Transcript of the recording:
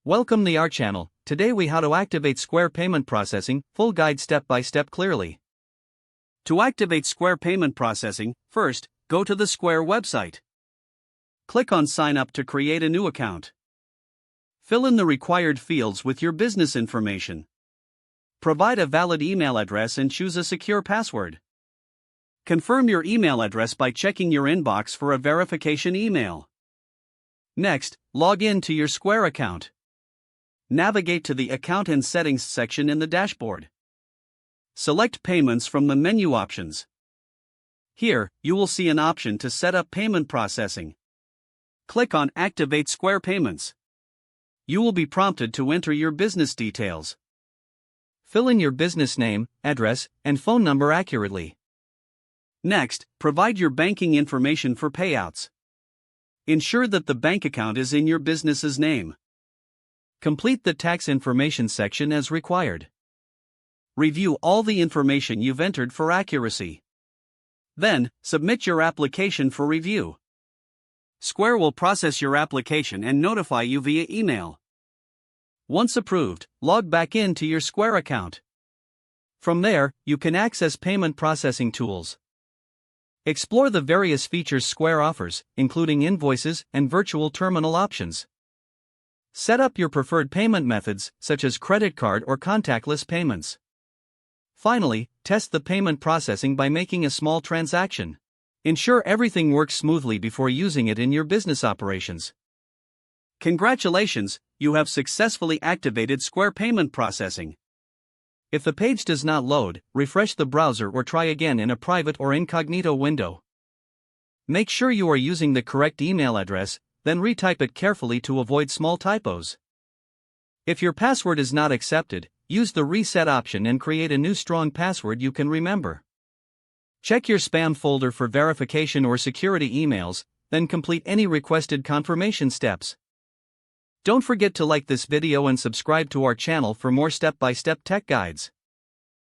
Welcome to our channel. Today we how to activate Square payment processing, full guide step by step clearly. To activate Square payment processing, first, go to the Square website. Click on sign up to create a new account. Fill in the required fields with your business information. Provide a valid email address and choose a secure password. Confirm your email address by checking your inbox for a verification email. Next, log in to your Square account. Navigate to the Account and Settings section in the dashboard. Select Payments from the menu options. Here, you will see an option to set up payment processing. Click on Activate Square Payments. You will be prompted to enter your business details. Fill in your business name, address, and phone number accurately. Next, provide your banking information for payouts. Ensure that the bank account is in your business's name. Complete the tax information section as required. Review all the information you've entered for accuracy. Then, submit your application for review. Square will process your application and notify you via email. Once approved, log back in to your Square account. From there, you can access payment processing tools. Explore the various features Square offers, including invoices and virtual terminal options. Set up your preferred payment methods, such as credit card or contactless payments. Finally, test the payment processing by making a small transaction. Ensure everything works smoothly before using it in your business operations. Congratulations, you have successfully activated Square payment processing. If the page does not load, refresh the browser or try again in a private or incognito window. Make sure you are using the correct email address, then retype it carefully to avoid small typos. If your password is not accepted, use the reset option and create a new strong password you can remember. Check your spam folder for verification or security emails, then complete any requested confirmation steps. Don't forget to like this video and subscribe to our channel for more step-by-step tech guides.